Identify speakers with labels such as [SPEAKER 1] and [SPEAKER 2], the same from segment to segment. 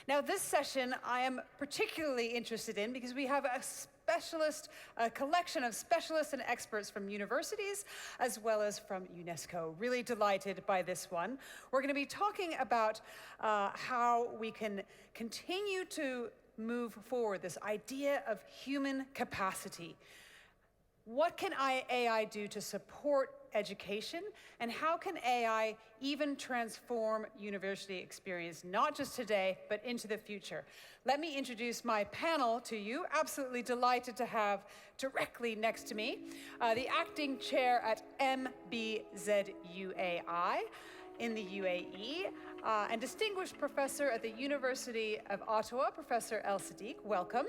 [SPEAKER 1] Now, this session I am particularly interested in because we have a collection of specialists and experts from universities as well as from UNESCO. Really delighted by this one. We're going to be talking about how we can continue to move forward this idea of human capacity. What can AI do to support education, and how can AI even transform university experience, not just today, but into the future? Let me introduce my panel to you. Absolutely delighted to have directly next to me the acting chair at MBZUAI in the UAE, and distinguished professor at the University of Ottawa, Professor El Siddiq. Welcome.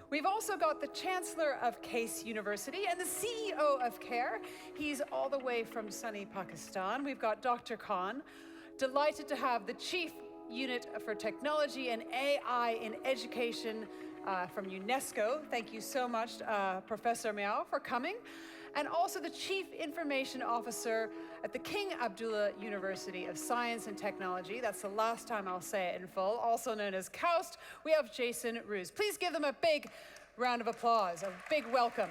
[SPEAKER 1] We've also got the Chancellor of Case University and the CEO of CARE. He's all the way from sunny Pakistan. We've got Dr. Khan. Delighted to have the Chief Unit for Technology and AI in Education from UNESCO. Thank you so much, Professor Miao, for coming. And also the Chief Information Officer at the King Abdullah University of Science and Technology. That's the last time I'll say it in full, also known as KAUST. We have Jason Roos. Please give them a big round of applause, a big welcome.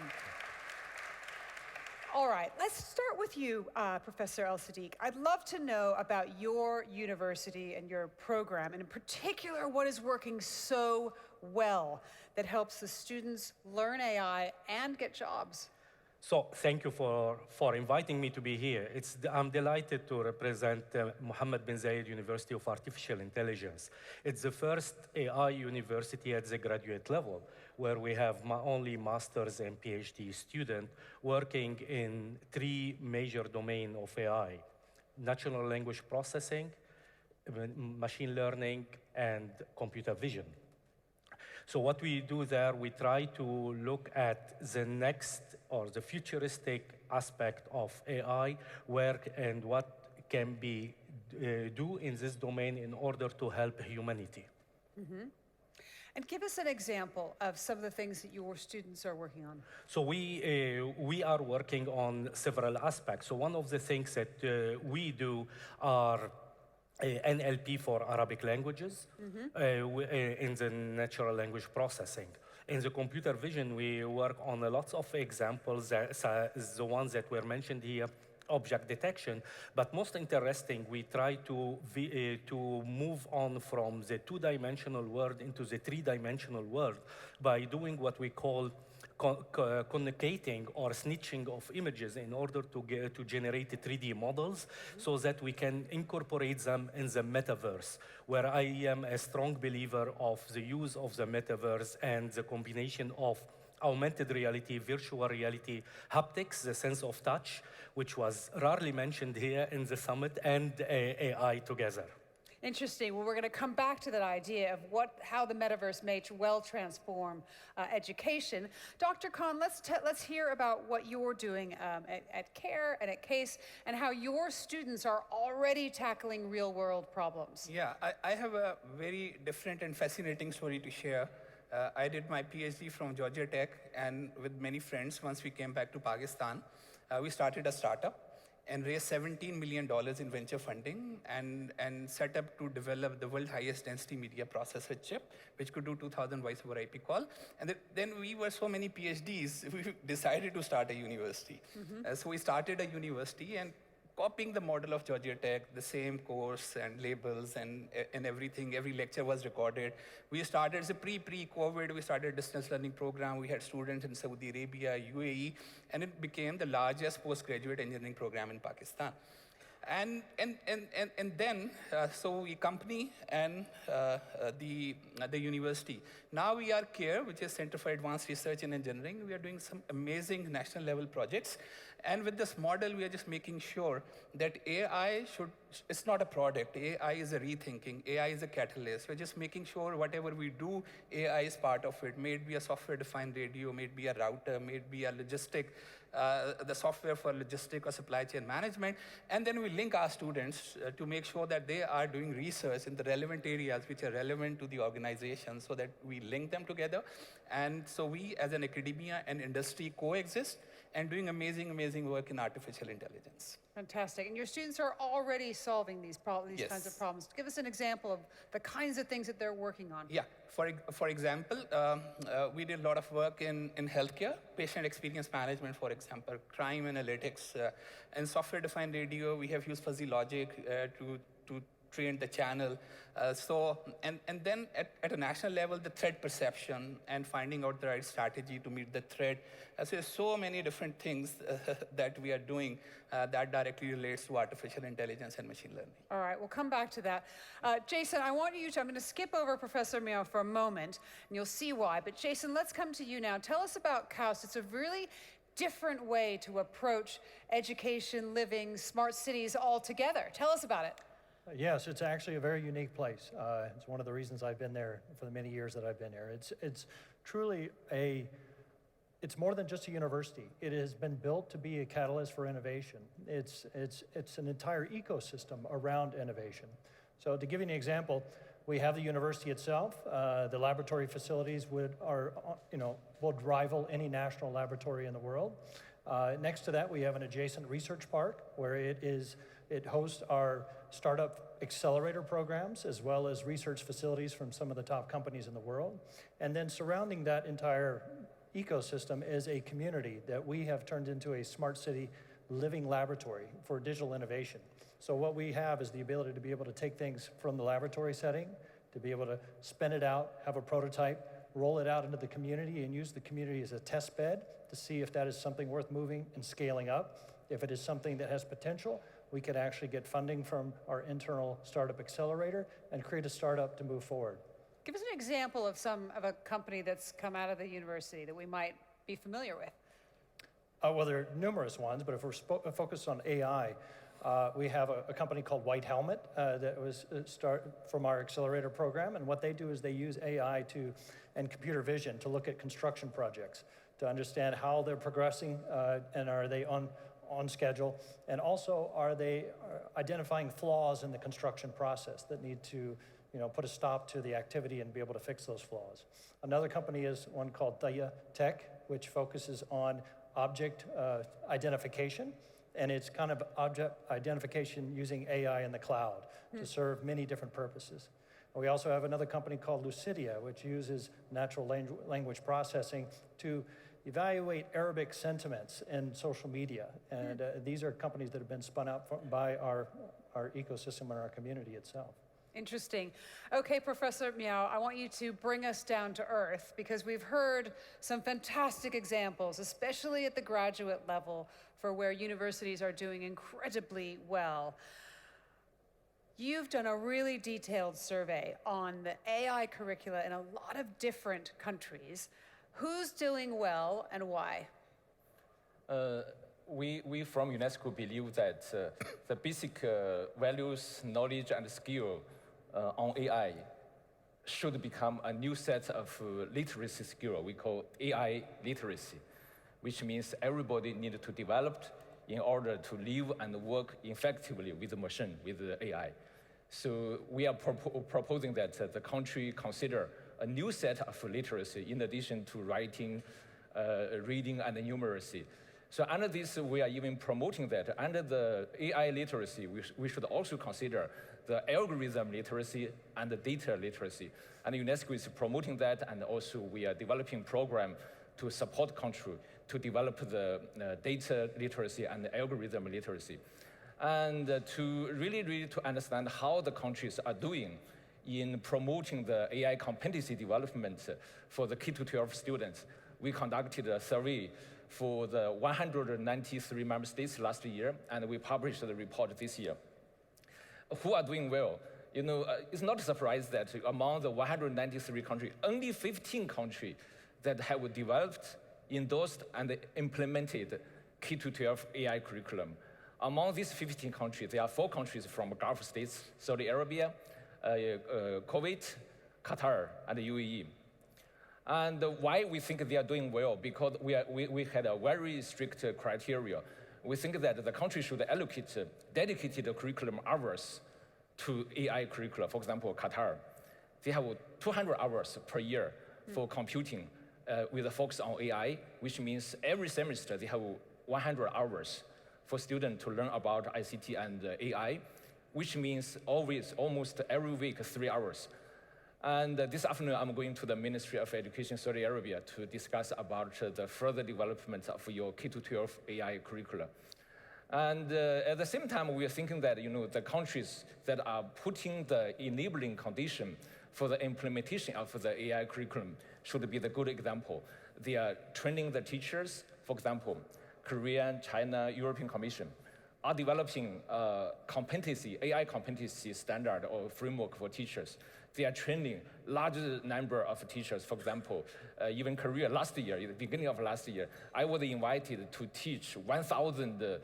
[SPEAKER 1] All right, let's start with you, Professor El Siddiq. I'd love to know about your university and your program, and in particular, what is working so well that helps the students learn AI and get jobs.
[SPEAKER 2] So thank you for inviting me to be here. I'm delighted to represent Mohammed bin Zayed University of Artificial Intelligence. It's the first AI university at the graduate level where we have only master's and PhD students working in 3 major domains of AI: natural language processing, machine learning, and computer vision. So what we do there, we try to look at the next or the futuristic aspect of AI, where and what can be do in this domain in order to help humanity.
[SPEAKER 1] Mm-hmm. And give us an example of some of the things that your students are working on.
[SPEAKER 2] So we are working on several aspects. So one of the things that we do are NLP for Arabic languages, in the natural language processing. In the computer vision, we work on lots of examples, the ones that were mentioned here, object detection. But most interesting, we try to move on from the 2-dimensional world into the 3-dimensional world by doing what we call concatenating or snitching of images in order to generate 3D models, so that we can incorporate them in the metaverse, where I am a strong believer of the use of the metaverse and the combination of augmented reality, virtual reality, haptics, the sense of touch, which was rarely mentioned here in the summit, and AI together.
[SPEAKER 1] Interesting. Well, we're going to come back to that idea of how the metaverse may well transform education. Dr. Khan, let's hear about what you're doing at CARE and at CASE, and how your students are already tackling real-world problems.
[SPEAKER 3] Yeah, I have a very different and fascinating story to share. I did my PhD from Georgia Tech, and with many friends, once we came back to Pakistan, we started a startup and raised $17 million in venture funding and set up to develop the world's highest density media processor chip, which could do 2,000 voice over IP call. And then we were so many PhDs, we decided to start a university. So we started a university and copying the model of Georgia Tech, the same course and labels and everything. Every lecture was recorded. We started as a pre-COVID, we started a distance learning program. We had students in Saudi Arabia, UAE, and it became the largest postgraduate engineering program in Pakistan. And then, so we company and the university. Now we are CARE, which is Center for Advanced Research in Engineering. We are doing some amazing national level projects. And with this model, we are just making sure that AI it's not a product. AI is a rethinking. AI is a catalyst. We're just making sure whatever we do, AI is part of it. May it be a software-defined radio, may it be a router, may it be a logistic, the software for logistic or supply chain management. And then we link our students to make sure that they are doing research in the relevant areas which are relevant to the organization, so that we link them together. And so we, as an academia and industry, coexist and doing amazing, amazing work in artificial intelligence.
[SPEAKER 1] Fantastic. And your students are already solving these
[SPEAKER 3] Yes.
[SPEAKER 1] kinds of problems. Give us an example of the kinds of things that they're working on.
[SPEAKER 3] Yeah, for example, we did a lot of work in healthcare, patient experience management, for example, crime analytics. In software-defined radio, we have used fuzzy logic to train the channel. And then at a national level, the threat perception and finding out the right strategy to meet the threat. So there's so many different things that we are doing that directly relates to artificial intelligence and machine learning.
[SPEAKER 1] All right, we'll come back to that. Jason, I'm going to skip over Professor Miao for a moment, and you'll see why. But Jason, let's come to you now. Tell us about KAUST. It's a really different way to approach education, living, smart cities all together. Tell us about it.
[SPEAKER 4] Yes, it's actually a very unique place. It's one of the reasons I've been there for the many years that I've been here. It's truly it's more than just a university. It has been built to be a catalyst for innovation. It's an entire ecosystem around innovation. So to give you an example, we have the university itself. The laboratory facilities will rival any national laboratory in the world. Next to that, we have an adjacent research park where it hosts our startup accelerator programs as well as research facilities from some of the top companies in the world. And then surrounding that entire ecosystem is a community that we have turned into a smart city living laboratory for digital innovation. So what we have is the ability to be able to take things from the laboratory setting, to be able to spin it out, have a prototype, roll it out into the community and use the community as a test bed to see if that is something worth moving and scaling up. If it is something that has potential, we could actually get funding from our internal startup accelerator and create a startup to move forward.
[SPEAKER 1] Give us an example of a company that's come out of the university that we might be familiar with.
[SPEAKER 4] Well, there are numerous ones, but if we're focused on AI, we have a company called White Helmet that was from our accelerator program, and what they do is they use AI and computer vision to look at construction projects, to understand how they're progressing and are they on schedule, and also are they identifying flaws in the construction process that need to put a stop to the activity and be able to fix those flaws. Another company is one called Thaya Tech, which focuses on object identification, and it's kind of object identification using AI in the cloud to serve many different purposes. We also have another company called Lucidia, which uses natural language processing to evaluate Arabic sentiments in social media. And these are companies that have been spun out by our ecosystem and our community itself.
[SPEAKER 1] Interesting. Okay, Professor Miao, I want you to bring us down to earth because we've heard some fantastic examples, especially at the graduate level, for where universities are doing incredibly well. You've done a really detailed survey on the AI curricula in a lot of different countries. Who's doing well and why?
[SPEAKER 5] We from UNESCO believe that the basic values, knowledge, and skill on AI should become a new set of literacy skill we call AI literacy, which means everybody needs to develop in order to live and work effectively with the machine, with the AI. So we are proposing that the country consider a new set of literacy in addition to writing, reading, and numeracy. So under this, we are even promoting that under the AI literacy, we should also consider the algorithm literacy and the data literacy. And UNESCO is promoting that, and also we are developing program to support country to develop the data literacy and the algorithm literacy. And to really to understand how the countries are doing in promoting the AI competency development for the K-12 students, we conducted a survey for the 193 member states last year, and we published the report this year. Who are doing well? It's not a surprise that among the 193 countries, only 15 countries that have developed, endorsed, and implemented K-12 AI curriculum. Among these 15 countries, there are 4 countries from Gulf states: Saudi Arabia, Kuwait, Qatar, and the UAE. And why we think they are doing well? Because we had a very strict criteria. We think that the country should allocate dedicated curriculum hours to AI curricula. For example, Qatar, they have 200 hours per year for computing with a focus on AI, which means every semester they have 100 hours for students to learn about ICT and AI, which means almost every week, 3 hours. And this afternoon, I'm going to the Ministry of Education, Saudi Arabia, to discuss about the further development of your K-12 AI curriculum. And at the same time, we are thinking that the countries that are putting the enabling condition for the implementation of the AI curriculum should be the good example. They are training the teachers, for example, Korea, China, European Commission are developing AI competency standard or framework for teachers. They are training larger number of teachers. For example, even Korea last year, at the beginning of last year, I was invited to teach 1,000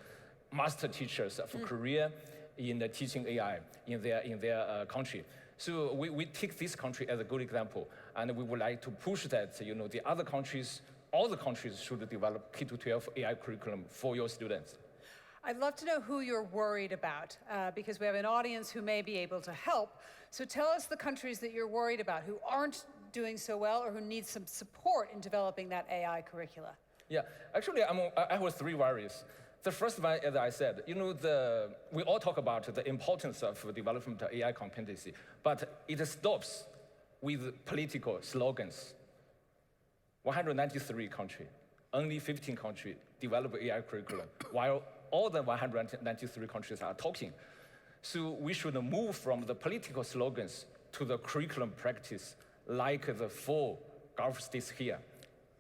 [SPEAKER 5] master teachers of Korea in the teaching AI in their country. So we take this country as a good example, and we would like to push that the other countries, all the countries should develop K-12 AI curriculum for your students.
[SPEAKER 1] I'd love to know who you're worried about, because we have an audience who may be able to help. So tell us the countries that you're worried about, who aren't doing so well or who need some support in developing that AI curricula.
[SPEAKER 5] Yeah, actually, I have 3 worries. The first one, as I said, we all talk about the importance of development of AI competency, but it stops with political slogans. 193 countries, only 15 countries develop AI curriculum, while all the 193 countries are talking. So we should move from the political slogans to the curriculum practice, like the 4 Gulf states here,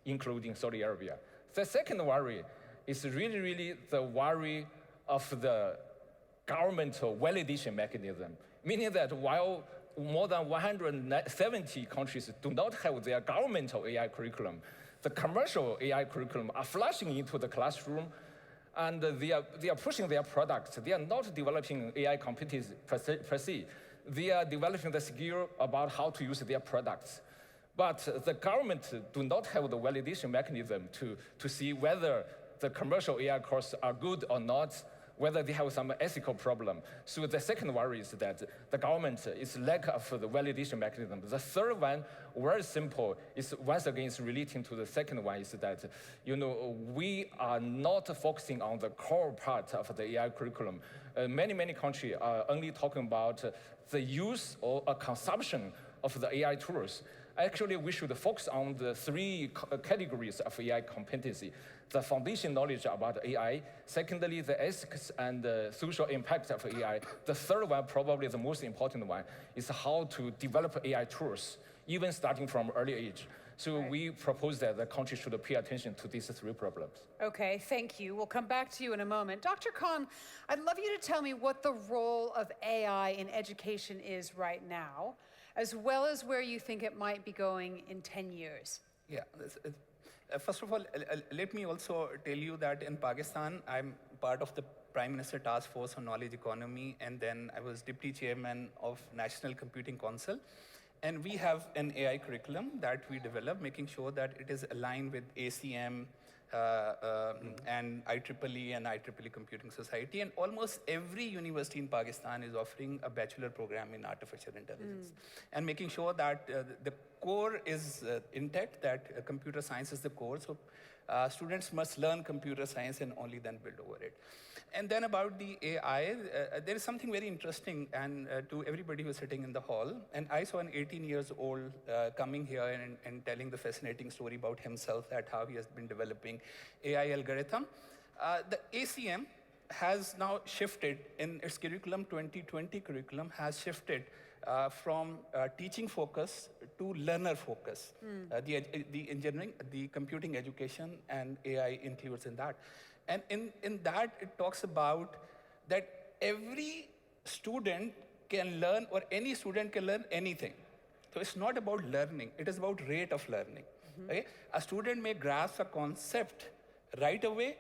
[SPEAKER 5] including Saudi Arabia. The second worry is really the worry of the governmental validation mechanism, meaning that while more than 170 countries do not have their governmental AI curriculum, the commercial AI curriculum are flushing into the classroom, and they are pushing their products. They are not developing AI competency per se. They are developing the skill about how to use their products. But the government do not have the validation mechanism to see whether the commercial AI courses are good or not, whether they have some ethical problem. So the second worry is that the government is lack of the validation mechanism. The third one, very simple, is once again is relating to the second one, is that we are not focusing on the core part of the AI curriculum. Many countries are only talking about the use or consumption of the AI tools. Actually, we should focus on the 3 categories of AI competency: the foundation knowledge about AI, secondly, the ethics and the social impact of AI. The third one, probably the most important one, is how to develop AI tools, even starting from early age. So we propose that the country should pay attention to these 3 problems.
[SPEAKER 1] Okay, thank you. We'll come back to you in a moment. Dr. Khan, I'd love you to tell me what the role of AI in education is right now, as well as where you think it might be going in 10 years.
[SPEAKER 3] Yeah. First of all, let me also tell you that in Pakistan, I'm part of the Prime Minister Task Force on Knowledge Economy, and then I was Deputy Chairman of National Computing Council. And we have an AI curriculum that we develop, making sure that it is aligned with ACM and IEEE and IEEE Computing Society. And almost every university in Pakistan is offering a bachelor program in artificial intelligence. And making sure that the core is intact, that computer science is the core. So students must learn computer science and only then build over it. And then about the AI, there is something very interesting and to everybody who's sitting in the hall. And I saw an 18 years old coming here and telling the fascinating story about himself, that how he has been developing AI algorithm. The ACM has now shifted in its curriculum, 2020 curriculum has shifted from teaching focus to learner focus. The engineering, the computing education, and AI includes in that. And in that, it talks about that every student can learn, or any student can learn anything. So it's not about learning, it is about rate of learning. Okay? A student may grasp a concept right away,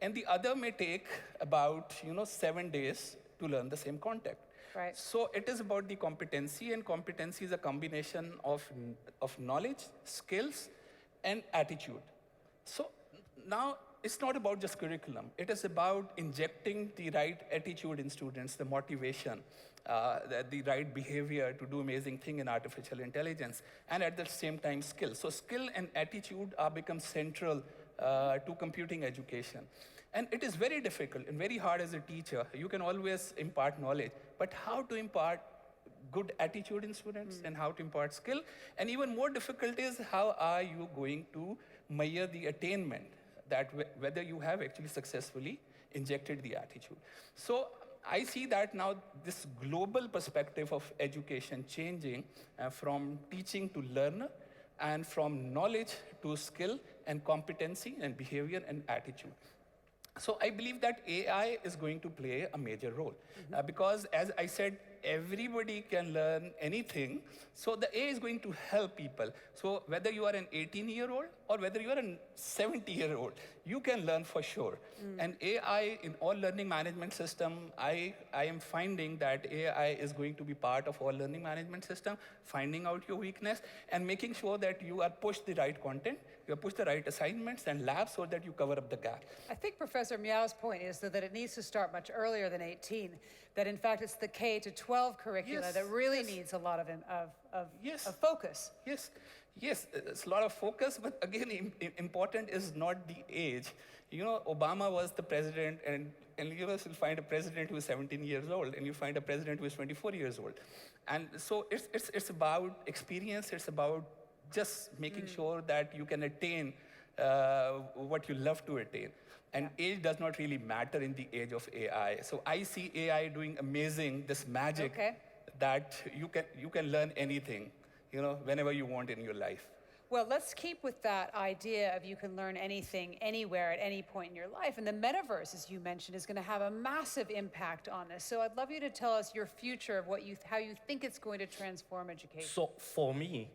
[SPEAKER 3] and the other may take about 7 days to learn the same concept.
[SPEAKER 1] Right.
[SPEAKER 3] So it is about the competency, and competency is a combination of knowledge, skills, and attitude. So now it's not about just curriculum. It is about injecting the right attitude in students, the motivation, the right behavior to do amazing thing in artificial intelligence, and at the same time skill. So skill and attitude are become central to computing education. And it is very difficult and very hard as a teacher. You can always impart knowledge, but how to impart good attitude in students and how to impart skill. And even more difficult is how are you going to measure the attainment, that whether you have actually successfully injected the attitude. So I see that now this global perspective of education changing from teaching to learner and from knowledge to skill and competency and behavior and attitude. So I believe that AI is going to play a major role because, as I said, everybody can learn anything. So the AI is going to help people. So whether you are an 18-year-old or whether you are a 70-year-old, you can learn for sure. And AI in all learning management system, I am finding that AI is going to be part of all learning management system, finding out your weakness and making sure that you are pushed the right content, you are pushed the right assignments and labs so that you cover up the gap.
[SPEAKER 1] I think Professor Miao's point is that it needs to start much earlier than 18, that in fact it's the K to 12 curricula
[SPEAKER 3] Yes,
[SPEAKER 1] that really
[SPEAKER 3] yes.
[SPEAKER 1] needs a lot of
[SPEAKER 3] Yes.
[SPEAKER 1] of focus.
[SPEAKER 3] Yes, yes, it's a lot of focus, but again, important is not the age. You know, Obama was the president, and you will find a president who is 17 years old, and you find a president who is 24 years old. And so it's about experience, it's about just making sure that you can attain what you love to attain. And age does not really matter in the age of AI. So I see AI doing amazing, this magic
[SPEAKER 1] Okay.
[SPEAKER 3] that you can learn anything, you know, whenever you want in your life.
[SPEAKER 1] Well, let's keep with that idea of you can learn anything, anywhere, at any point in your life. And the metaverse, as you mentioned, is going to have a massive impact on this. So I'd love you to tell us your future of how you think it's going to transform education.
[SPEAKER 2] So for me,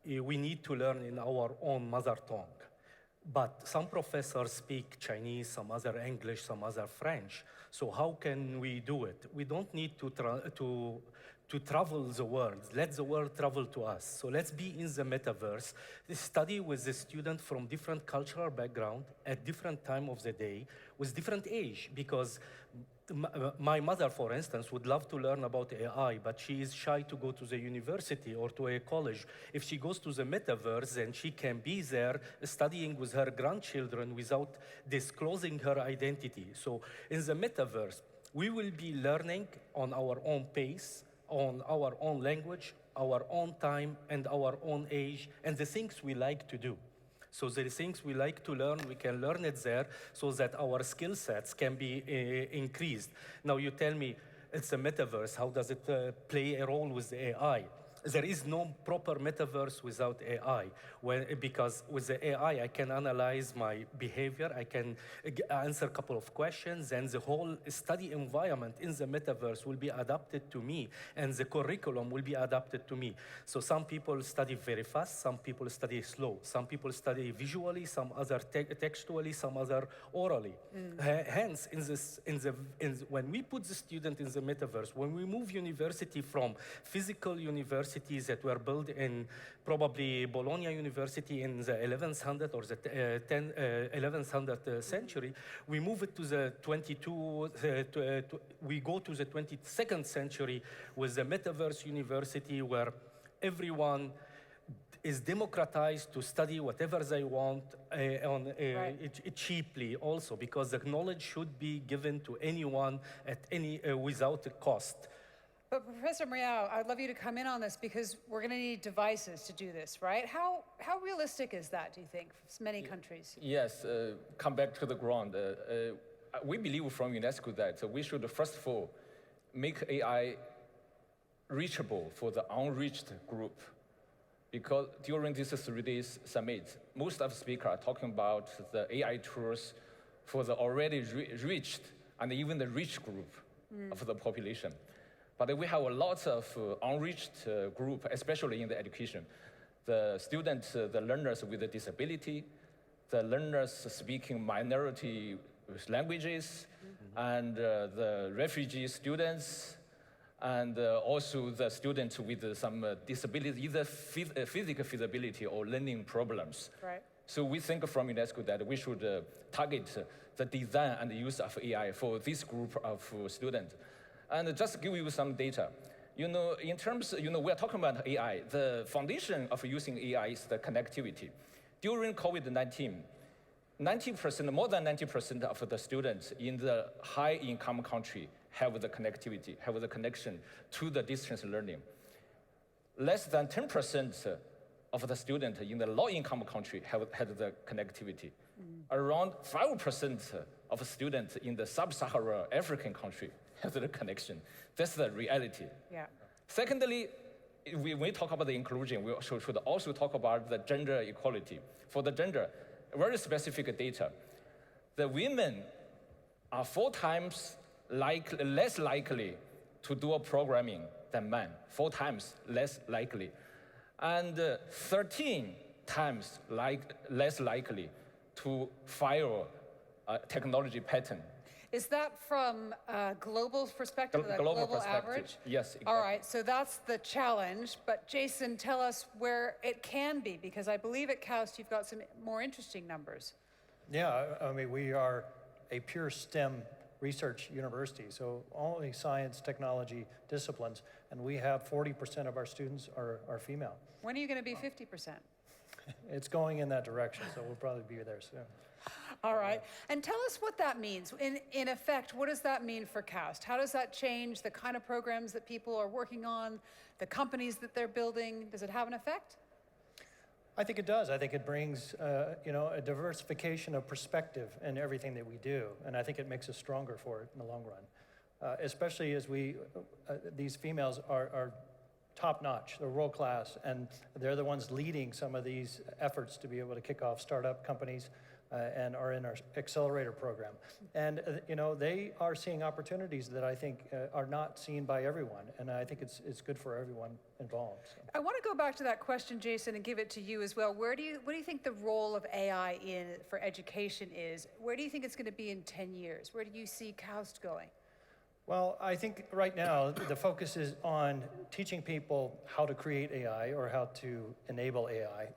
[SPEAKER 2] we need to learn in our own mother tongue. But some professors speak Chinese, some other English, some other French. So how can we do it? We don't need to travel the world. Let the world travel to us. So let's be in the metaverse, study with the student from different cultural background at different time of the day with different age, because my mother, for instance, would love to learn about AI, but she is shy to go to the university or to a college. If she goes to the metaverse, then she can be there studying with her grandchildren without disclosing her identity. So in the metaverse, we will be learning on our own pace, on our own language, our own time, and our own age, and the things we like to do. So the things we like to learn, we can learn it there so that our skill sets can be increased. Now you tell me, it's a metaverse, how does it play a role with the AI? There is no proper metaverse without AI, because with the AI, I can analyze my behavior, I can answer a couple of questions, and the whole study environment in the metaverse will be adapted to me, and the curriculum will be adapted to me. So some people study very fast, some people study slow, some people study visually, some other textually, some other orally. Hence, when we put the student in the metaverse, when we move university from physical universities that were built in probably Bologna University in the 1100 or the 1100th century, we move it to the we go to the 22nd century with the metaverse university, where everyone is democratized to study whatever they want cheaply also, because the knowledge should be given to anyone at any without a cost.
[SPEAKER 1] But Professor Miao, I'd love you to come in on this because we're going to need devices to do this, right? How realistic is that, do you think, for many countries?
[SPEAKER 5] Yes, come back to the ground. We believe from UNESCO that we should first of all make AI reachable for the unreached group. Because during this 3 days summit, most of the speakers are talking about the AI tools for the already reached and even the rich group of the population. But we have a lot of unreached group, especially in the education. The students, the learners with a disability, the learners speaking minority languages, and the refugee students, and also the students with some disability, either physical disability or learning problems.
[SPEAKER 1] Right.
[SPEAKER 5] So we think from UNESCO that we should target the design and the use of AI for this group of students. And just give you some data. You know, in terms, we are talking about AI. The foundation of using AI is the connectivity. During COVID-19, 90%, more than 90% of the students in the high-income country have the connectivity, have the connection to the distance learning. Less than 10% of the students in the low-income country have had the connectivity. Around 5% of students in the sub-Saharan African country have the connection. That's the reality.
[SPEAKER 1] Yeah.
[SPEAKER 5] Secondly, when we talk about the inclusion, we should also talk about the gender equality. For the gender, very specific data. The women are 4 times less likely to do programming than men, 4 times less likely. And 13 times less likely to file a technology patent.
[SPEAKER 1] Is that from a global perspective, a
[SPEAKER 5] Global
[SPEAKER 1] global
[SPEAKER 5] perspective.
[SPEAKER 1] average?
[SPEAKER 5] Yes, exactly.
[SPEAKER 1] All right, so that's the challenge. But Jason, tell us where it can be, because I believe at KAUST you've got some more interesting numbers.
[SPEAKER 4] Yeah, I mean, we are a pure STEM research university, so only science, technology disciplines, and we have 40% of our students are female.
[SPEAKER 1] When are you going to be 50%?
[SPEAKER 4] It's going in that direction, so we'll probably be there soon.
[SPEAKER 1] All right, and tell us what that means. In effect, what does that mean for KAUST? How does that change the kind of programs that people are working on, the companies that they're building? Does it have an effect?
[SPEAKER 4] I think it does. I think it brings, a diversification of perspective in everything that we do, and I think it makes us stronger for it in the long run. Especially as these females are top-notch, they're world-class, and they're the ones leading some of these efforts to be able to kick off startup companies and are in our accelerator program. And, they are seeing opportunities that I think are not seen by everyone, and I think it's good for everyone involved. So.
[SPEAKER 1] I want to go back to that question, Jason, and give it to you as well. What do you think the role of AI for education is? Where do you think it's going to be in 10 years? Where do you see KAUST going?
[SPEAKER 4] Well, I think right now the focus is on teaching people how to create AI or how to enable AI,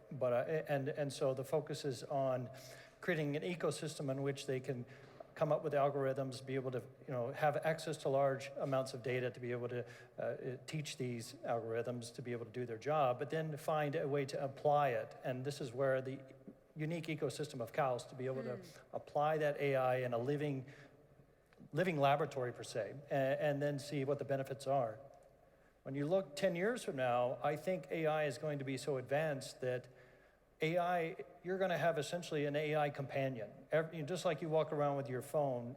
[SPEAKER 4] and so the focus is on creating an ecosystem in which they can come up with algorithms, be able to have access to large amounts of data to be able to teach these algorithms to be able to do their job, but then find a way to apply it. And this is where the unique ecosystem of KAUST to be able to apply that AI in a living laboratory per se, and then see what the benefits are. When you look 10 years from now, I think AI is going to be so advanced that AI, you're going to have essentially an AI companion. Just like you walk around with your phone,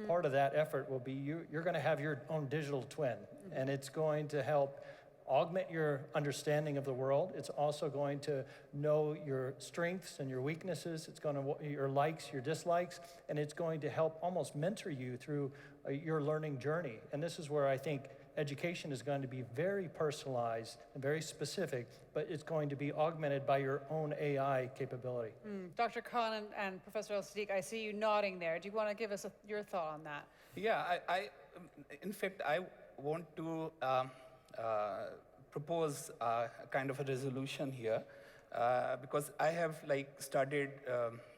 [SPEAKER 4] part of that effort will be you're going to have your own digital twin, and it's going to help augment your understanding of the world. It's also going to know your strengths and your weaknesses. It's going to your likes, your dislikes, and it's going to help almost mentor you through your learning journey. And this is where I think education is going to be very personalized and very specific, but it's going to be augmented by your own AI capability.
[SPEAKER 1] Dr. Khan and Professor El-Siddiq, I see you nodding there. Do you want to give us your thought on that?
[SPEAKER 3] Yeah, in fact, I want to propose a kind of a resolution here because I have studied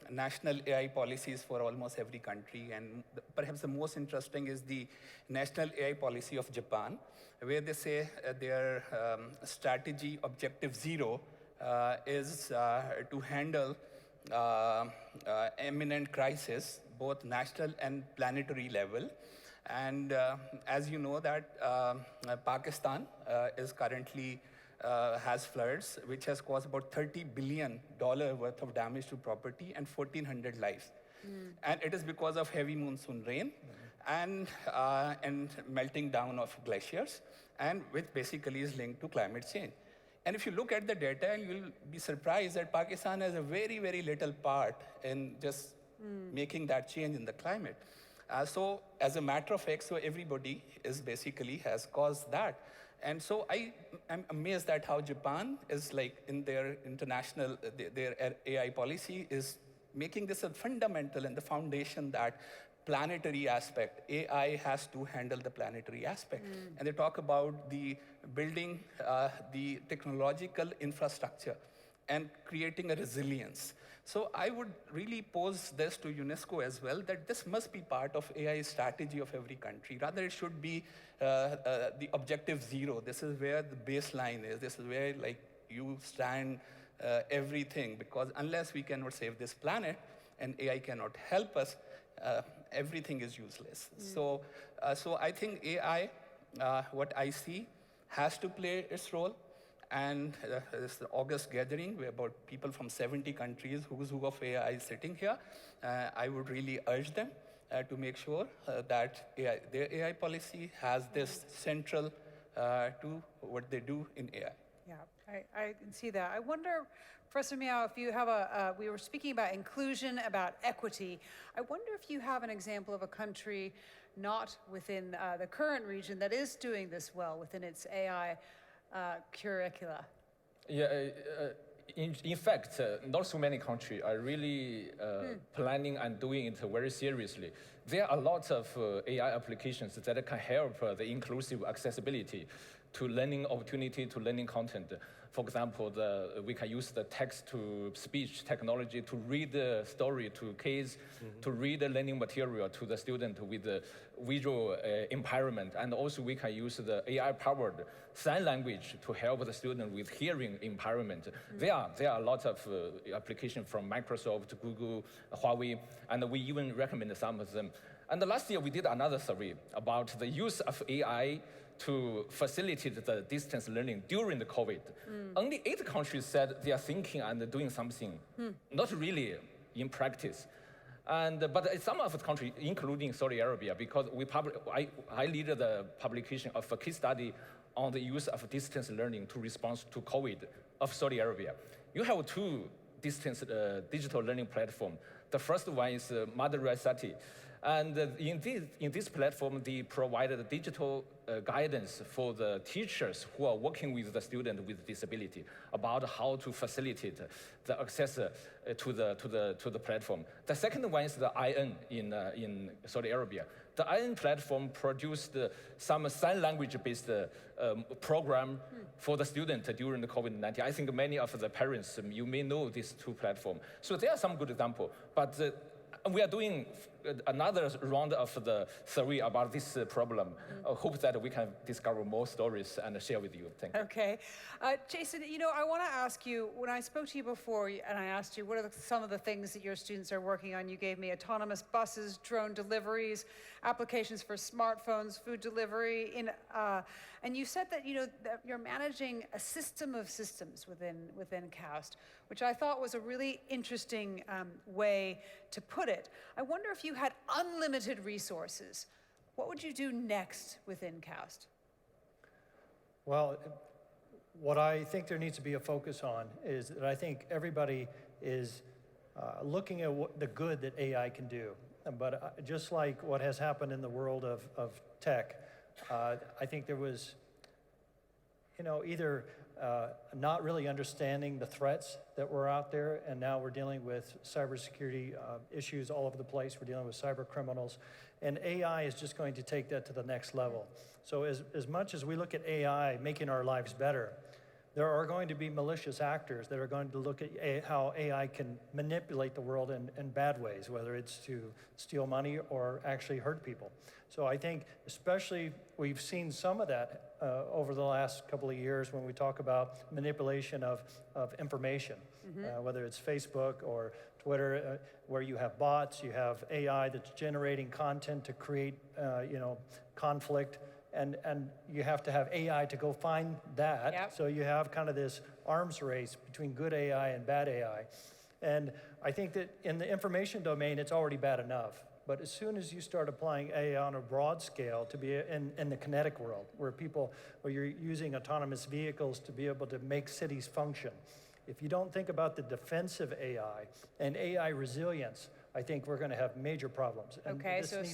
[SPEAKER 3] national AI policies for almost every country, and perhaps the most interesting is the national AI policy of Japan, where they say their strategy objective 0 is to handle imminent crisis, both national and planetary level. And as you know that Pakistan is currently has floods, which has caused about $30 billion worth of damage to property and 1,400 lives. And it is because of heavy monsoon rain and melting down of glaciers, and which basically is linked to climate change. And if you look at the data, you'll be surprised that Pakistan has a very, very little part in just making that change in the climate. So as a matter of fact, so everybody has caused that. And so I'm amazed at how Japan is in their international, their AI policy is making this a fundamental and the foundation that planetary aspect, AI has to handle the planetary aspect. And they talk about the building the technological infrastructure and creating a resilience. So I would really pose this to UNESCO as well, that this must be part of AI strategy of every country. Rather, it should be the objective 0. This is where the baseline is. This is where you stand everything, because unless we cannot save this planet, and AI cannot help us, everything is useless. So I think AI, what I see, has to play its role. And this August gathering, where about people from 70 countries, who's who of AI is sitting here. I would really urge them to make sure that their AI policy has this central to what they do in AI.
[SPEAKER 1] Yeah, I can see that. I wonder, Professor Miao, if you have we were speaking about inclusion, about equity. I wonder if you have an example of a country not within the current region that is doing this well within its AI curricula.
[SPEAKER 5] Yeah, in fact, not so many countries are really planning and doing it very seriously. There are a lot of AI applications that can help the inclusive accessibility to learning opportunity, to learning content. For example, we can use the text-to-speech technology to read the story to kids, to read the learning material to the student with the visual impairment. And also we can use the AI-powered sign language to help the student with hearing impairment. There are a lot of applications from Microsoft, Google, Huawei, and we even recommend some of them. And last year we did another survey about the use of AI to facilitate the distance learning during the COVID. Only 8 countries said they are thinking and doing something, not really in practice. But some of the countries, including Saudi Arabia, because I lead the publication of a case study on the use of distance learning to respond to COVID of Saudi Arabia. You have 2 distance digital learning platforms. The first one is Madrasati. And in this platform, they provided digital guidance for the teachers who are working with the student with disability about how to facilitate the access to the platform. The second one is the IN in Saudi Arabia. The IN platform produced some sign language-based program for the student during the COVID-19. I think many of the parents, you may know these 2 platforms. So there are some good examples, but we are doing another round of the survey about this problem. I hope that we can discover more stories and share with you. Thank you.
[SPEAKER 1] Okay. Jason, I want to ask you, when I spoke to you before and I asked you what are some of the things that your students are working on, you gave me autonomous buses, drone deliveries, applications for smartphones, food delivery, and you said that, that you're managing a system of systems within KAUST, which I thought was a really interesting way to put it. I wonder if you had unlimited resources, what would you do next within KAUST?
[SPEAKER 4] Well, what I think there needs to be a focus on is that I think everybody is looking at the good that AI can do. But just like what has happened in the world of tech, I think there was, either not really understanding the threats that were out there, and now we're dealing with cybersecurity issues all over the place. We're dealing with cyber criminals, and AI is just going to take that to the next level. So as much as we look at AI making our lives better, there are going to be malicious actors that are going to look at how AI can manipulate the world in bad ways, whether it's to steal money or actually hurt people. So I think especially we've seen some of that over the last couple of years when we talk about manipulation of information, whether it's Facebook or Twitter, where you have bots, you have AI that's generating content to create conflict. And you have to have AI to go find that. Yep. So you have kind of this arms race between good AI and bad AI. And I think that in the information domain, it's already bad enough. But as soon as you start applying AI on a broad scale to be in the kinetic world, where you're using autonomous vehicles to be able to make cities function, if you don't think about the defensive AI and AI resilience, I think we're going to have major problems.
[SPEAKER 1] Okay, so a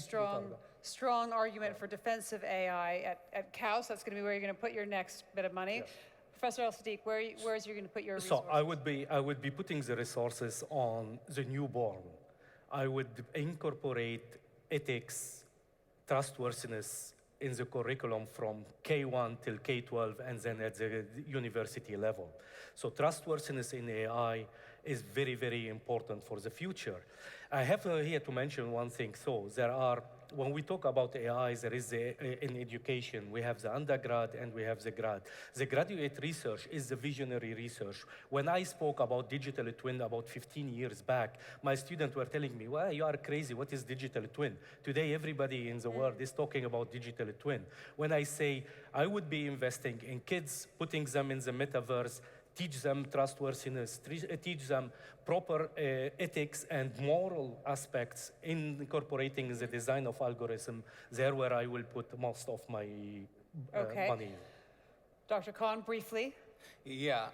[SPEAKER 1] strong argument for defensive AI at KAUST. That's going to be where you're going to put your next bit of money. Yes. Professor El-Siddiq, where is you going to put your resources?
[SPEAKER 2] So I would be putting the resources on the newborn. I would incorporate ethics, trustworthiness in the curriculum from K1 till K12 and then at the university level. So trustworthiness in AI is very, very important for the future. I have here to mention one thing. So there are when we talk about AI, there is in education, we have the undergrad and we have the grad. The graduate research is the visionary research. When I spoke about digital twin about 15 years back, my students were telling me, well, you are crazy, what is digital twin? Today, everybody in the world is talking about digital twin. When I say I would be investing in kids, putting them in the metaverse, teach them trustworthiness, teach them proper ethics and moral aspects in incorporating the design of algorithm, there where I will put most of my money.
[SPEAKER 1] Dr. Khan, briefly.
[SPEAKER 3] Yeah,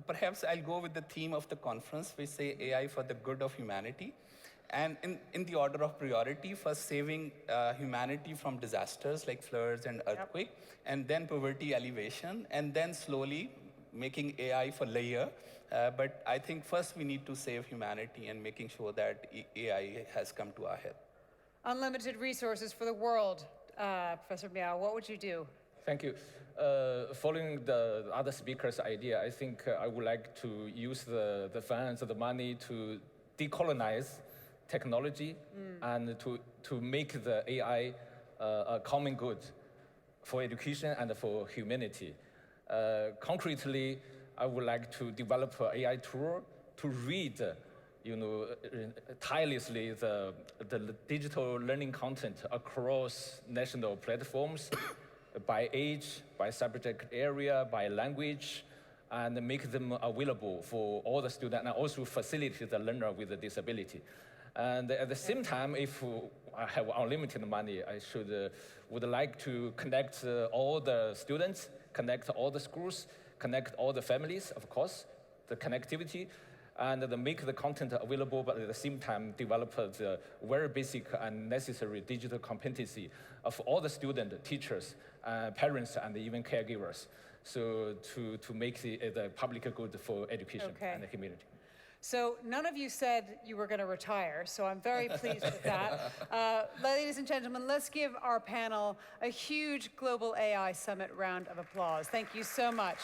[SPEAKER 3] perhaps I'll go with the theme of the conference, which say AI for the good of humanity. And in the order of priority, first saving humanity from disasters like floods and earthquake, and then poverty alleviation, and then slowly making AI for layer. But I think first we need to save humanity and making sure that AI has come to our help.
[SPEAKER 1] Unlimited resources for the world. Professor Miao, what would you do?
[SPEAKER 5] Thank you. Following the other speaker's idea, I think I would like to use the funds, the money to decolonize technology and to make the AI a common good for education and for humanity. Concretely, I would like to develop an AI tool to read, tirelessly the digital learning content across national platforms by age, by subject area, by language, and make them available for all the students and also facilitate the learner with a disability. And at the same time, if I have unlimited money, I would like to connect all the students, connect all the schools, connect all the families, of course, the connectivity, and make the content available, but at the same time develop the very basic and necessary digital competency of all the students, teachers, parents, and even caregivers. So to make the public good for education and the community.
[SPEAKER 1] So none of you said you were going to retire, so I'm very pleased with that. Ladies and gentlemen, let's give our panel a huge Global AI Summit round of applause. Thank you so much.